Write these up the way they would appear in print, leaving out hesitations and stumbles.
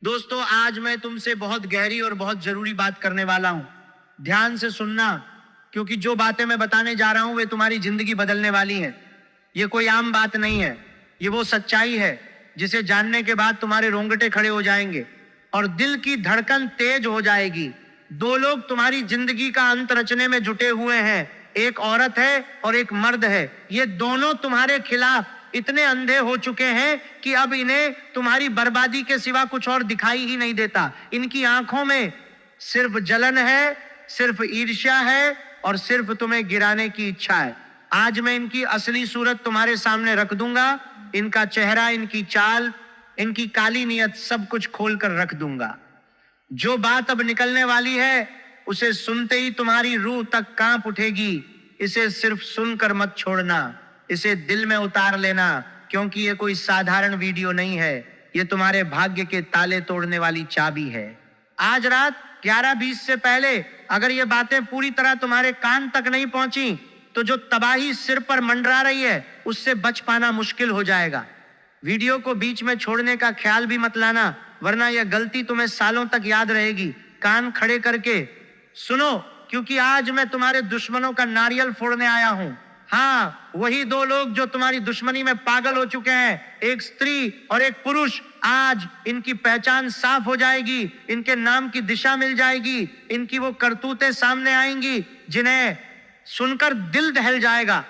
दोस्तों, आज मैं तुमसे बहुत गहरी और बहुत जरूरी बात करने वाला हूं। ध्यान से सुनना, क्योंकि जो बातें मैं बताने जा रहा हूं वे तुम्हारी जिंदगी बदलने वाली हैं। ये कोई आम बात नहीं है, ये वो सच्चाई है जिसे जानने के बाद तुम्हारे रोंगटे खड़े हो जाएंगे और दिल की धड़कन तेज हो जाएगी। दो लोग तुम्हारी जिंदगी का अंत रचने में जुटे हुए हैं, एक औरत है और एक मर्द है। ये दोनों तुम्हारे खिलाफ इतने अंधे हो चुके हैं कि अब इन्हें तुम्हारी बर्बादी के सिवा कुछ और दिखाई ही नहीं देता। इनकी आंखों में सिर्फ जलन है, सिर्फ ईर्ष्या है और सिर्फ तुम्हें गिराने की इच्छा है। आज मैं इनकी असली सूरत तुम्हारे सामने रख दूंगा। इनका चेहरा, इनकी चाल, इनकी काली नीयत, सब कुछ खोल कर रख दूंगा। जो बात अब निकलने वाली है उसे सुनते ही तुम्हारी रूह तक कांप उठेगी। इसे सिर्फ सुनकर मत छोड़ना, इसे दिल में उतार लेना, क्योंकि ये कोई साधारण वीडियो नहीं है, ये तुम्हारे भाग्य के ताले तोड़ने वाली चाबी है। आज रात 11:20 से पहले अगर ये बातें पूरी तरह तुम्हारे कान तक नहीं पहुंची तो जो तबाही सिर पर मंडरा रही है उससे बच पाना मुश्किल हो जाएगा। वीडियो को बीच में छोड़ने का ख्याल भी मत लाना, वरना यह गलती तुम्हें सालों तक याद रहेगी। कान खड़े करके सुनो, क्योंकि आज मैं तुम्हारे दुश्मनों का नारियल फोड़ने आया हूं। हाँ, वही दो लोग जो तुम्हारी दुश्मनी में पागल हो चुके हैं, एक स्त्री और एक पुरुष, आज इनकी पहचान साफ हो जाएगी, इनके नाम की दिशा मिल जाएगी, इनकी वो करतूतें सामने आएंगी जिन्हें सुनकर दिल दहल जाएगा।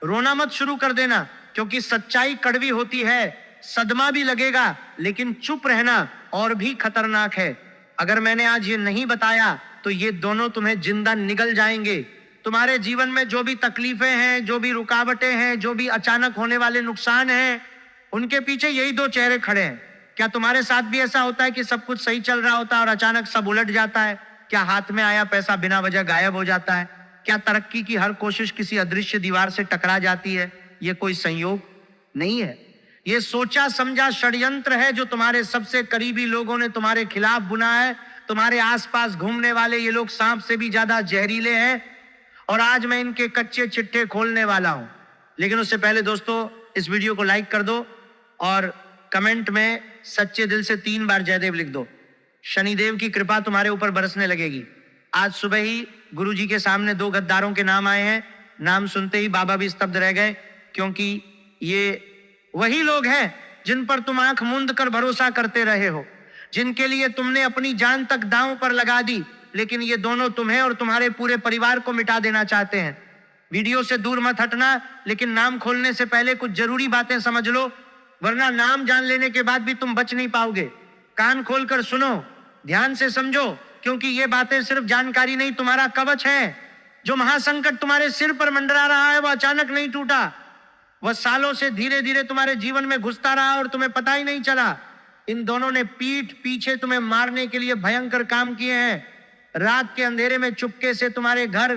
रोना मत शुरू कर देना, क्योंकि सच्चाई कड़वी होती है, सदमा भी लगेगा, लेकिन चुप रहना और भी खतरनाक है। अगर मैंने आज ये नहीं बताया तो ये दोनों तुम्हें जिंदा निगल जाएंगे। तुम्हारे जीवन में जो भी तकलीफें हैं, जो भी रुकावटें हैं, जो भी अचानक होने वाले नुकसान हैं, उनके पीछे यही दो चेहरे खड़े हैं। क्या तुम्हारे साथ भी ऐसा होता है कि सब कुछ सही चल रहा होता है और अचानक सब उलट जाता है? क्या हाथ में आया पैसा बिना वजह गायब हो जाता है? क्या तरक्की की हर कोशिश किसी अदृश्य दीवार से टकरा जाती है? ये कोई संयोग नहीं है, ये सोचा समझा षड्यंत्र है जो तुम्हारे सबसे करीबी लोगों ने तुम्हारे खिलाफ बुना है। तुम्हारे आसपास घूमने वाले ये लोग सांप से भी ज्यादा जहरीले हैं और आज मैं इनके कच्चे चिट्ठे खोलने वाला हूं। लेकिन उससे पहले दोस्तों, इस वीडियो को लाइक कर दो और कमेंट में सच्चे दिल से 3 बार जयदेव लिख दो। शनिदेव की कृपा तुम्हारे ऊपर बरसने लगेगी। आज सुबह ही गुरुजी के सामने 2 गद्दारों के नाम आए हैं। नाम सुनते ही बाबा भी स्तब्ध रह गए, क्योंकि ये वही लोग हैं जिन पर तुम आंख मूंद कर भरोसा करते रहे हो, जिनके लिए तुमने अपनी जान तक दांव पर लगा दी। लेकिन ये दोनों तुम्हें और तुम्हारे पूरे परिवार को मिटा देना चाहते हैं। वीडियो से दूर मत हटना, लेकिन नाम खोलने से पहले कुछ जरूरी बातें समझ लो, वरना नाम जान लेने के बाद भी तुम बच नहीं पाओगे। कान खोलकर सुनो, ध्यान से समझो, क्योंकि ये बातें सिर्फ जानकारी नहीं, तुम्हारा कवच है। जो महासंकट तुम्हारे सिर पर मंडरा रहा है वो अचानक नहीं टूटा, वह सालों से धीरे धीरे तुम्हारे जीवन में घुसता रहा और तुम्हें पता ही नहीं चला। इन दोनों ने पीठ पीछे तुम्हें मारने के लिए भयंकर काम किए हैं। रात के अंधेरे में चुपके से तुम्हारे घर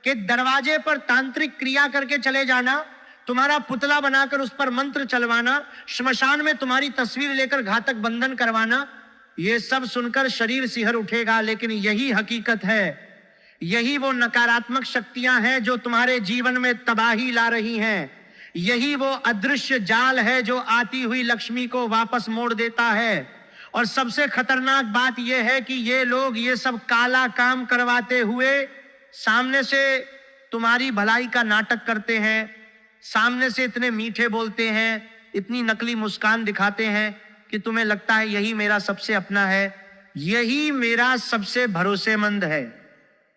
के दरवाजे पर तांत्रिक क्रिया करके चले जाना, तुम्हारा पुतला बनाकर उस पर मंत्र चलवाना, श्मशान में तुम्हारी तस्वीर लेकर घातक बंधन करवाना, ये सब सुनकर शरीर सिहर उठेगा। लेकिन यही हकीकत है, यही वो नकारात्मक शक्तियां हैं जो तुम्हारे जीवन में तबाही ला रही हैं। यही वो अदृश्य जाल है जो आती हुई लक्ष्मी को वापस मोड़ देता है। और सबसे खतरनाक बात यह है कि ये लोग ये सब काला काम करवाते हुए सामने से तुम्हारी भलाई का नाटक करते हैं, सामने से इतने मीठे बोलते हैं, इतनी नकली मुस्कान दिखाते हैं कि तुम्हें लगता है यही मेरा सबसे अपना है, यही मेरा सबसे भरोसेमंद है।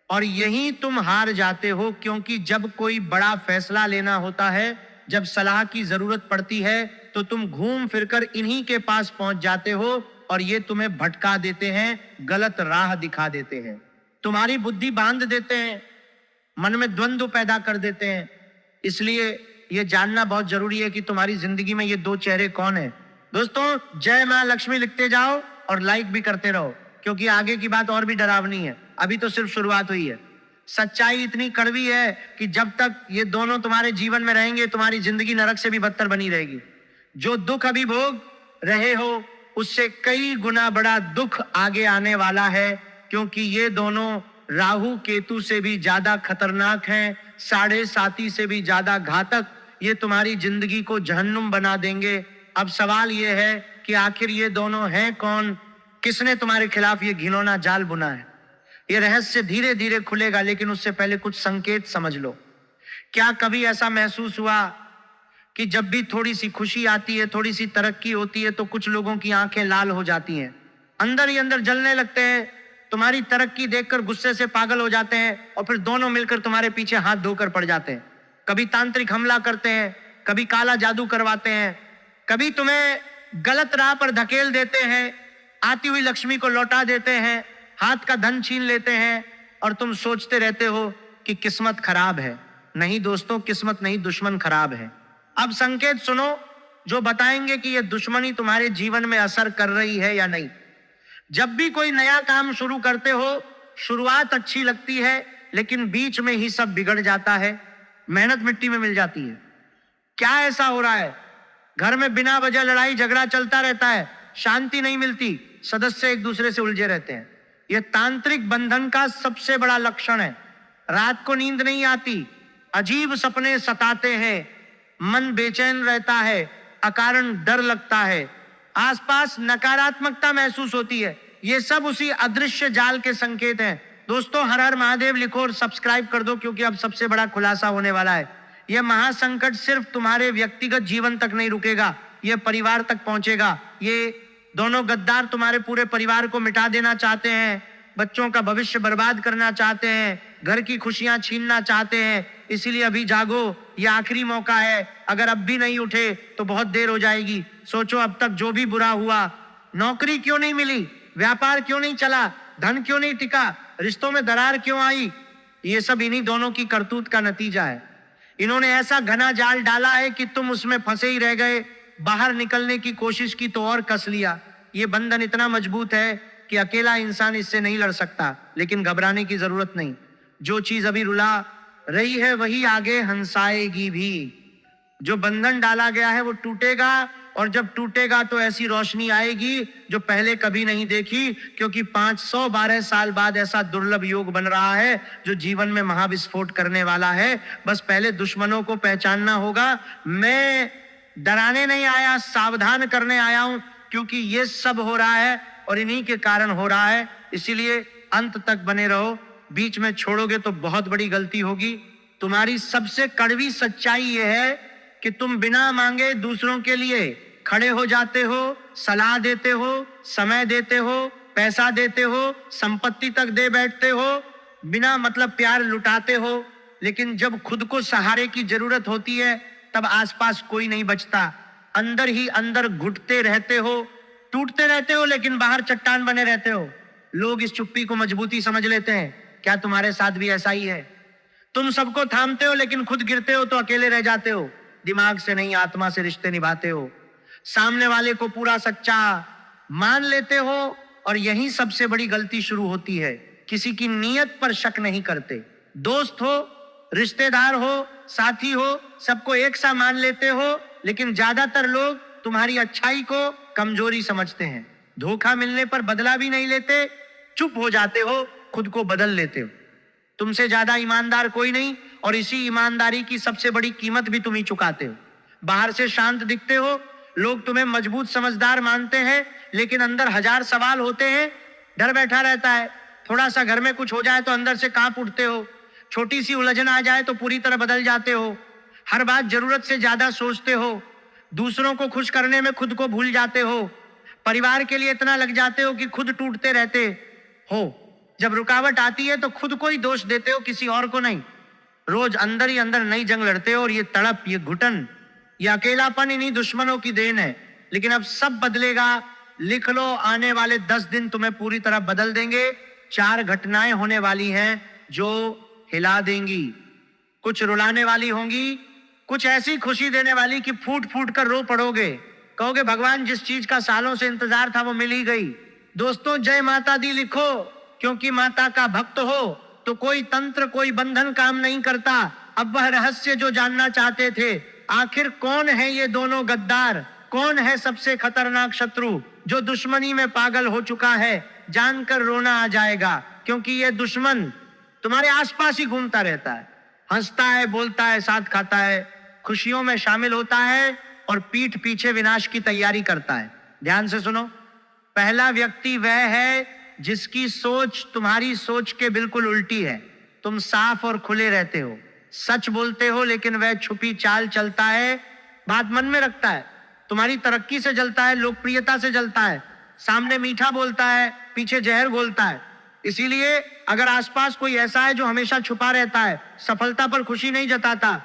और यही तुम हार जाते हो, क्योंकि जब कोई बड़ा फैसला लेना होता है, जब सलाह की जरूरत पड़ती है, तो तुम घूम फिरकर इन्हीं के पास पहुंच जाते हो और ये तुम्हें भटका देते हैं, गलत राह दिखा देते हैं, तुम्हारी बुद्धि बांध देते हैं, मन में द्वंद्व पैदा कर देते हैं। इसलिए ये जानना बहुत जरूरी है कि तुम्हारी जिंदगी में ये 2 चेहरे कौन है। दोस्तों, जय मां लक्ष्मी लिखते जाओ और लाइक भी करते रहो, क्योंकि आगे की बात और भी डरावनी है। अभी तो सिर्फ शुरुआत हुई है। सच्चाई इतनी कड़वी है कि जब तक ये दोनों तुम्हारे जीवन में रहेंगे, तुम्हारी जिंदगी नरक से भी बदतर बनी रहेगी। जो दुख अभी भोग रहे हो उससे कई गुना बड़ा दुख आगे आने वाला है, क्योंकि ये दोनों राहु केतु से भी ज्यादा खतरनाक हैं, 7.5 से भी ज्यादा घातक। ये तुम्हारी जिंदगी को जहन्नुम बना देंगे। अब सवाल ये है कि आखिर ये दोनों हैं कौन, किसने तुम्हारे खिलाफ ये घिनौना जाल बुना है। ये रहस्य धीरे धीरे खुलेगा, लेकिन उससे पहले कुछ संकेत समझ लो। क्या कभी ऐसा महसूस हुआ कि जब भी थोड़ी सी खुशी आती है, थोड़ी सी तरक्की होती है, तो कुछ लोगों की आंखें लाल हो जाती हैं, अंदर ही अंदर जलने लगते हैं, तुम्हारी तरक्की देखकर गुस्से से पागल हो जाते हैं और फिर दोनों मिलकर तुम्हारे पीछे हाथ धोकर पड़ जाते हैं। कभी तांत्रिक हमला करते हैं, कभी काला जादू करवाते हैं, कभी तुम्हें गलत राह पर धकेल देते हैं, आती हुई लक्ष्मी को लौटा देते हैं, हाथ का धन छीन लेते हैं और तुम सोचते रहते हो कि किस्मत खराब है। नहीं दोस्तों, किस्मत नहीं, दुश्मन खराब है। अब संकेत सुनो जो बताएंगे कि यह दुश्मनी तुम्हारे जीवन में असर कर रही है या नहीं। जब भी कोई नया काम शुरू करते हो, शुरुआत अच्छी लगती है, लेकिन बीच में ही सब बिगड़ जाता है, मेहनत मिट्टी में मिल जाती है। क्या ऐसा हो रहा है? घर में बिना वजह लड़ाई झगड़ा चलता रहता है, शांति नहीं मिलती, सदस्य एक दूसरे से उलझे रहते हैं। यह तांत्रिक बंधन का सबसे बड़ा लक्षण है। रात को नींद नहीं आती, अजीब सपने सताते हैं, मन बेचैन रहता है, अकारण डर लगता है, आसपास नकारात्मकता महसूस होती है। ये सब उसी अदृश्य जाल के संकेत हैं। दोस्तों, हर हर महादेव लिखो और सब्सक्राइब कर दो, क्योंकि अब सबसे बड़ा खुलासा होने वाला है। यह महासंकट सिर्फ तुम्हारे व्यक्तिगत जीवन तक नहीं रुकेगा, यह परिवार तक पहुंचेगा। ये दोनों गद्दार तुम्हारे पूरे परिवार को मिटा देना चाहते हैं, बच्चों का भविष्य बर्बाद करना चाहते हैं, घर की खुशियां छीनना चाहते हैं। इसीलिए अभी जागो, यह आखिरी मौका है। अगर अब भी नहीं उठे तो बहुत देर हो जाएगी। सोचो, अब तक जो भी बुरा हुआ, नौकरी क्यों नहीं मिली, व्यापार क्यों नहीं चला, धन क्यों नहीं टिका, रिश्तों में दरार क्यों आई, ये सब इन्हीं दोनों की करतूत का नतीजा है। इन्होंने ऐसा घना जाल डाला है कि तुम उसमें फंसे ही रह गए। बाहर निकलने की कोशिश की तो और कस लिया। ये बंधन इतना मजबूत है कि अकेला इंसान इससे नहीं लड़ सकता, लेकिन घबराने की जरूरत नहीं। जो चीज अभी रुला रही है वही आगे हंसाएगी भी। जो बंधन डाला गया है वो टूटेगा, और जब टूटेगा तो ऐसी रोशनी आएगी जो पहले कभी नहीं देखी, क्योंकि 512 साल बाद ऐसा दुर्लभ योग बन रहा है जो जीवन में महाविस्फोट करने वाला है। बस पहले दुश्मनों को पहचानना होगा। मैं डराने नहीं आया, सावधान करने आया हूं, क्योंकि ये सब हो रहा है और इन्हीं के कारण हो रहा है। इसीलिए अंत तक बने रहो, बीच में छोड़ोगे तो बहुत बड़ी गलती होगी। तुम्हारी सबसे कड़वी सच्चाई यह है कि तुम बिना मांगे दूसरों के लिए खड़े हो जाते हो, सलाह देते हो, समय देते हो, पैसा देते हो, संपत्ति तक दे बैठते हो, बिना मतलब प्यार लुटाते हो, लेकिन जब खुद को सहारे की जरूरत होती है तब आसपास कोई नहीं बचता। अंदर ही अंदर घुटते रहते हो, टूटते रहते हो, लेकिन बाहर चट्टान बने रहते हो। लोग इस चुप्पी को मजबूती समझ लेते हैं। क्या तुम्हारे साथ भी ऐसा ही है? तुम सबको थामते हो, लेकिन खुद गिरते हो तो अकेले रह जाते हो। दिमाग से नहीं, आत्मा से रिश्ते निभाते हो। सामने वाले को पूरा सच्चा मान लेते हो, और यही सबसे बड़ी गलती शुरू होती है। किसी की नीयत पर शक नहीं करते। दोस्त हो, रिश्तेदार हो, साथी हो, सबको एक सा मान लेते हो, लेकिन ज्यादातर लोग तुम्हारी अच्छाई को कमजोरी समझते हैं। धोखा मिलने पर बदला भी नहीं लेते, चुप हो जाते हो, खुद को बदल लेते हो। तुमसे ज्यादा ईमानदार कोई नहीं, और इसी ईमानदारी की सबसे बड़ी कीमत भी तुम ही चुकाते हो। बाहर से शांत दिखते हो, लोग तुम्हें मजबूत समझदार मानते हैं, लेकिन अंदर हजार सवाल होते हैं। डर बैठा रहता है, थोड़ा सा घर में कुछ हो जाए तो अंदर से कांप उठते हो, छोटी सी उलझन आ जाए तो पूरी तरह बदल जाते हो, हर बात जरूरत से ज्यादा सोचते हो, दूसरों को खुश करने में खुद को भूल जाते हो, परिवार के लिए इतना लग जाते हो कि खुद टूटते रहते हो। जब रुकावट आती है तो खुद को ही दोष देते हो, किसी और को नहीं। रोज अंदर ही अंदर नई जंग लड़ते हो, और ये तड़प, ये घुटन, ये अकेलापन इन्हीं दुश्मनों की देन है। लेकिन अब सब बदलेगा। लिख लो, आने वाले 10 दिन तुम्हें पूरी तरह बदल देंगे। 4 घटनाएं होने वाली हैं जो हिला देंगी। कुछ रुलाने वाली होंगी, कुछ ऐसी खुशी देने वाली कि फूट फूट कर रो पड़ोगे। कहोगे भगवान, जिस चीज का सालों से इंतजार था वो मिल ही गई। दोस्तों, जय माता दी लिखो, क्योंकि माता का भक्त हो तो कोई तंत्र, कोई बंधन काम नहीं करता। अब वह रहस्य जो जानना चाहते थे, आखिर कौन है ये दोनों गद्दार, कौन है सबसे खतरनाक शत्रु जो दुश्मनी में पागल हो चुका है, जानकर रोना आ जाएगा। क्योंकि ये दुश्मन तुम्हारे आसपास ही घूमता रहता है, हंसता है, बोलता है, साथ खाता है, खुशियों में शामिल होता है, और पीठ पीछे विनाश की तैयारी करता है। ध्यान से सुनो, पहला व्यक्ति वह है जिसकी सोच तुम्हारी सोच के बिल्कुल उल्टी है। तुम साफ और खुले रहते हो, सच बोलते हो, लेकिन वह छुपी चाल चलता है, बात मन में रखता है, तुम्हारी तरक्की से जलता है, लोकप्रियता से जलता है, सामने मीठा बोलता है, पीछे जहर बोलता है। इसीलिए अगर आसपास कोई ऐसा है जो हमेशा छुपा रहता है, सफलता पर खुशी नहीं जताता,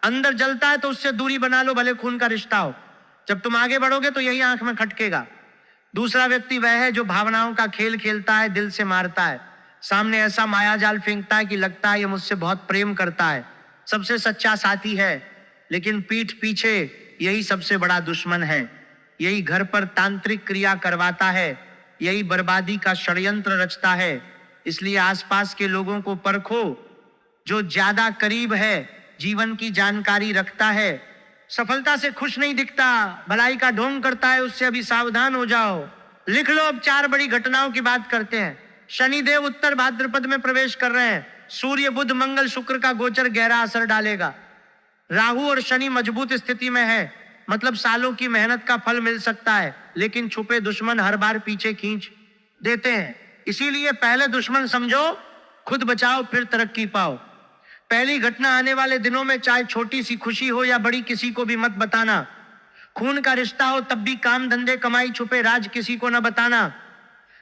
अंदर जलता है, तो उससे दूरी बना लो, भले खून का रिश्ता हो। जब तुम आगे बढ़ोगे तो यही आंख में खटकेगा। दूसरा व्यक्ति वह है जो भावनाओं का खेल खेलता है, दिल से मारता है, सामने ऐसा मायाजाल फेंकता है कि लगता है ये मुझसे बहुत प्रेम करता है, सबसे सच्चा साथी है, लेकिन पीठ पीछे यही सबसे बड़ा दुश्मन है। यही घर पर तांत्रिक क्रिया करवाता है, यही बर्बादी का षड्यंत्र रचता है। इसलिए आसपास के लोगों को परखो। जो ज्यादा करीब है, जीवन की जानकारी रखता है, सफलता से खुश नहीं दिखता, भलाई का ढोंग करता है, उससे अभी सावधान हो जाओ। लिख लो, अब 4 बड़ी घटनाओं की बात करते हैं। शनिदेव उत्तर भाद्रपद में प्रवेश कर रहे हैं। सूर्य बुध मंगल शुक्र का गोचर गहरा असर डालेगा। राहु और शनि मजबूत स्थिति में है, मतलब सालों की मेहनत का फल मिल सकता है, लेकिन छुपे दुश्मन हर बार पीछे खींच देते हैं। इसीलिए पहले दुश्मन समझो, खुद बचाओ, फिर तरक्की पाओ। पहली घटना, आने वाले दिनों में चाहे छोटी सी खुशी हो या बड़ी, किसी को भी मत बताना। खून का रिश्ता हो तब भी काम धंधे कमाई छुपे राज किसी को न बताना,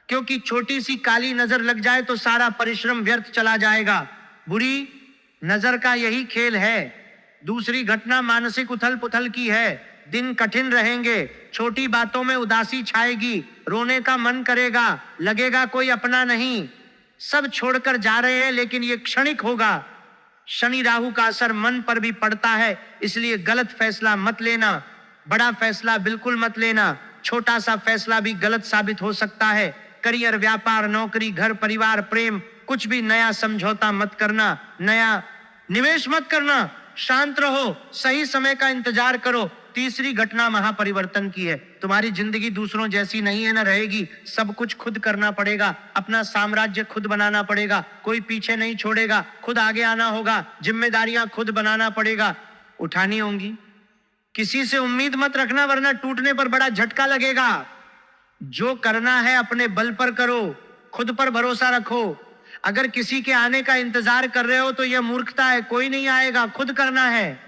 क्योंकि छोटी सी काली नजर लग जाए तो सारा परिश्रम व्यर्थ चला जाएगा। बुरी नजर का यही खेल है। दूसरी घटना मानसिक उथल पुथल की है। दिन कठिन रहेंगे, छोटी बातों में उदासी छाएगी, रोने का मन करेगा, लगेगा कोई अपना नहीं, सब छोड़कर जा रहे हैं, लेकिन ये क्षणिक होगा। शनि राहु का असर मन पर भी पड़ता है, इसलिए गलत फैसला मत लेना, बड़ा फैसला बिल्कुल मत लेना, छोटा सा फैसला भी गलत साबित हो सकता है। करियर, व्यापार, नौकरी, घर, परिवार, प्रेम, कुछ भी नया समझौता मत करना, नया निवेश मत करना, शांत रहो, सही समय का इंतजार करो। तीसरी घटना महापरिवर्तन की है। तुम्हारी जिंदगी दूसरों जैसी नहीं है, न रहेगी। सब कुछ खुद करना पड़ेगा, अपना साम्राज्य खुद बनाना पड़ेगा, कोई पीछे नहीं छोड़ेगा, खुद आगे आना होगा, जिम्मेदारियां खुद बनाना पड़ेगा, उठानी होंगी। किसी से उम्मीद मत रखना, वरना टूटने पर बड़ा झटका लगेगा। जो करना है अपने बल पर करो, खुद पर भरोसा रखो। अगर किसी के आने का इंतजार कर रहे हो तो यह मूर्खता है, कोई नहीं आएगा, खुद करना है।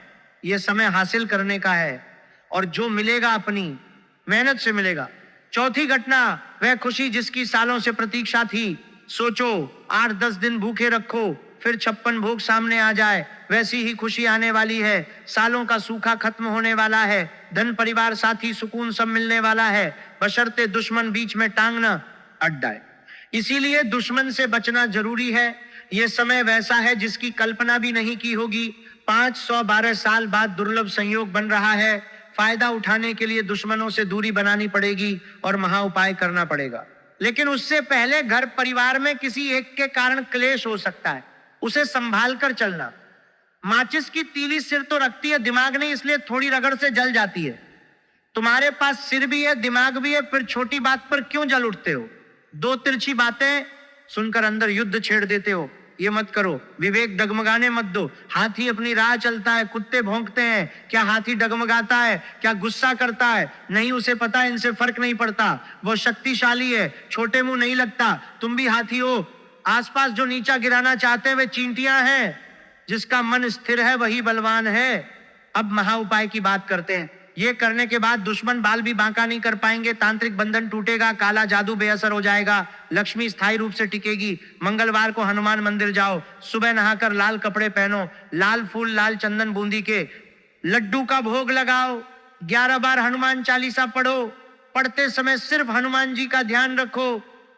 यह समय हासिल करने का है, और जो मिलेगा अपनी मेहनत से मिलेगा। चौथी घटना, वह खुशी जिसकी सालों से प्रतीक्षा थी। सोचो, 8-10 दिन भूखे रखो, फिर 56 भोग सामने आ जाए, वैसी ही खुशी आने वाली है। सालों का सूखा खत्म होने वाला है, धन, परिवार, साथी, सुकून सब मिलने वाला है, बशर्ते दुश्मन बीच में टांग न अड़ जाए। इसीलिए दुश्मन से बचना जरूरी है। यह समय वैसा है जिसकी कल्पना भी नहीं की होगी। 512 साल बाद दुर्लभ संयोग बन रहा है। फायदा उठाने के लिए दुश्मनों से दूरी बनानी पड़ेगी और महा उपाय करना पड़ेगा। लेकिन उससे पहले घर परिवार में किसी एक के कारण क्लेश हो सकता है, उसे संभाल कर चलना। माचिस की तीली सिर तो रखती है, दिमाग नहीं, इसलिए थोड़ी रगड़ से जल जाती है। तुम्हारे पास सिर भी है, दिमाग भी है, फिर छोटी बात पर क्यों जल उठते हो? 2 तिरछी बातें सुनकर अंदर युद्ध छेड़ देते हो, ये मत करो। विवेक डगमगाने मत दो। हाथी अपनी राह चलता है, कुत्ते भौंकते हैं, क्या हाथी डगमगाता है? क्या गुस्सा करता है? नहीं, उसे पता है इनसे फर्क नहीं पड़ता, वो शक्तिशाली है, छोटे मुंह नहीं लगता। तुम भी हाथी हो। आसपास जो नीचा गिराना चाहते हैं वे चींटियां हैं, जिसका मन स्थिर है वही बलवान है। अब महा उपाय की बात करते हैं। ये करने के बाद दुश्मन बाल भी बांका नहीं कर पाएंगे, तांत्रिक बंधन टूटेगा, काला जादू बेअसर हो जाएगा, लक्ष्मी स्थायी रूप से टिकेगी। मंगलवार को हनुमान मंदिर जाओ, सुबह नहाकर लाल कपड़े पहनो, लाल फूल, लाल चंदन बूंदी के लड्डू का भोग लगाओ, 11 बार हनुमान चालीसा पढ़ो। पढ़ते समय सिर्फ हनुमान जी का ध्यान रखो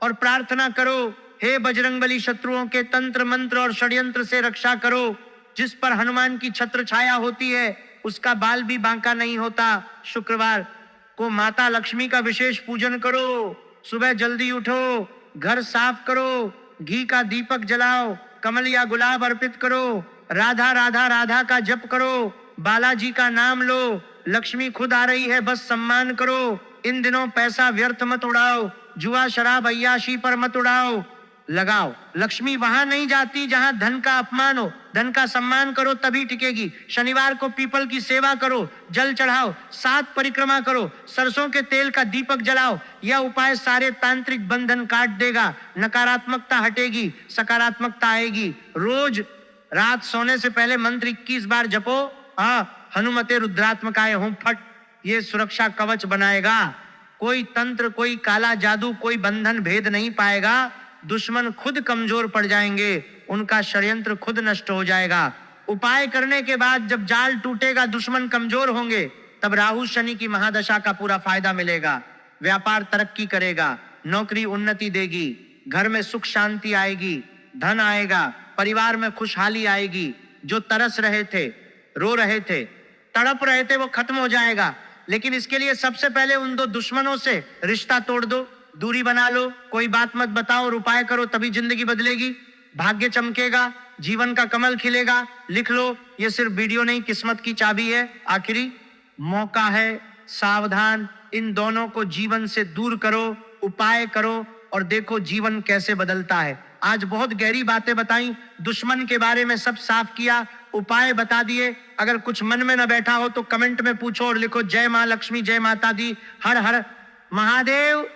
और प्रार्थना करो, हे बजरंगबली, शत्रुओं के तंत्र मंत्र और षड्यंत्र से रक्षा करो। जिस पर हनुमान की छत्र छाया होती है उसका बाल भी बांका नहीं होता। शुक्रवार को माता लक्ष्मी का विशेष पूजन करो, सुबह जल्दी उठो, घर साफ करो, घी का दीपक जलाओ, कमल या गुलाब अर्पित करो, राधा राधा राधा का जप करो, बालाजी का नाम लो, लक्ष्मी खुद आ रही है, बस सम्मान करो। इन दिनों पैसा व्यर्थ मत उड़ाओ, जुआ शराब अय्याशी पर मत उड़ाओ। लगाओ। लक्ष्मी वहां नहीं जाती जहां धन का अपमान हो, धन का सम्मान करो तभी टिकेगी। शनिवार को पीपल की सेवा करो, जल चढ़ाओ, 7 परिक्रमा करो, सरसों के तेल का दीपक जलाओ। यह उपाय सारे तांत्रिक बंधन काट देगा, नकारात्मकता हटेगी, सकारात्मकता आएगी। रोज रात सोने से पहले मंत्र 21 बार जपो। हनुमते रुद्रात्मकाय होम फट, ये सुरक्षा कवच बनाएगा। कोई तंत्र, कोई काला जादू, कोई बंधन भेद नहीं पाएगा। दुश्मन खुद कमजोर पड़ जाएंगे, उनका षड्यंत्र खुद नष्ट हो जाएगा। उपाय करने के बाद जब जाल टूटेगा, दुश्मन कमजोर होंगे, तब राहु शनि की महादशा का पूरा फायदा मिलेगा। व्यापार तरक्की करेगा, नौकरी उन्नति देगी, घर में सुख शांति आएगी, धन आएगा, परिवार में खुशहाली आएगी। जो तरस रहे थे, रो रहे थे, तड़प रहे थे, वो खत्म हो जाएगा। लेकिन इसके लिए सबसे पहले उन 2 दुश्मनों से रिश्ता तोड़ दो, दूरी बना लो, कोई बात मत बताओ और उपाय करो, तभी जिंदगी बदलेगी, भाग्य चमकेगा, जीवन का कमल खिलेगा। लिख लो, ये सिर्फ वीडियो नहीं, किस्मत की चाबी है। आखिरी मौका है, सावधान। इन दोनों को जीवन से दूर करो, उपाय करो और देखो जीवन कैसे बदलता है। आज बहुत गहरी बातें बताई, दुश्मन के बारे में सब साफ किया, उपाय बता दिए। अगर कुछ मन में न बैठा हो तो कमेंट में पूछो और लिखो जय मां लक्ष्मी, जय माता दी, हर हर महादेव।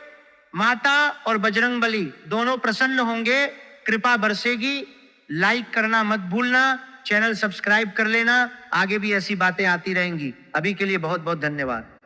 माता और बजरंग बली दोनों प्रसन्न होंगे, कृपा बरसेगी। लाइक करना मत भूलना, चैनल सब्सक्राइब कर लेना, आगे भी ऐसी बातें आती रहेंगी। अभी के लिए बहुत बहुत धन्यवाद।